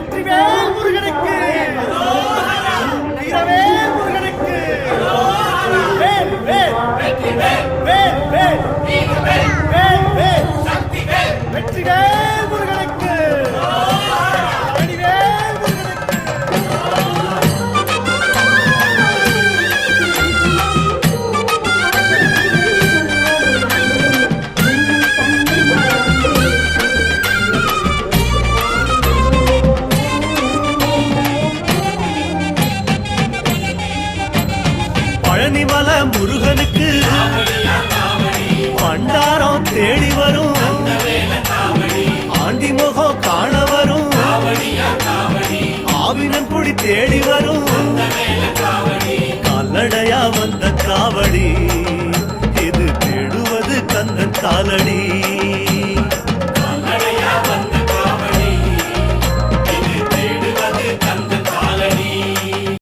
வெற்றிவேல் முருகனுக்கு வீரவேல் முருகனுக்கு வேல் வேல் வெற்றிவேல் வேல் வேல் வேல் வேல் சக்திவேல் வெற்றிவேல் முருகனுக்கு வடிவேல் முருகனுக்கு பழனிமல முருகனுக்கு பண்டாரம் தேடி வரும் ஆண்டி முகம் காண வரும் ஆவினன் குடி தேடி வரும்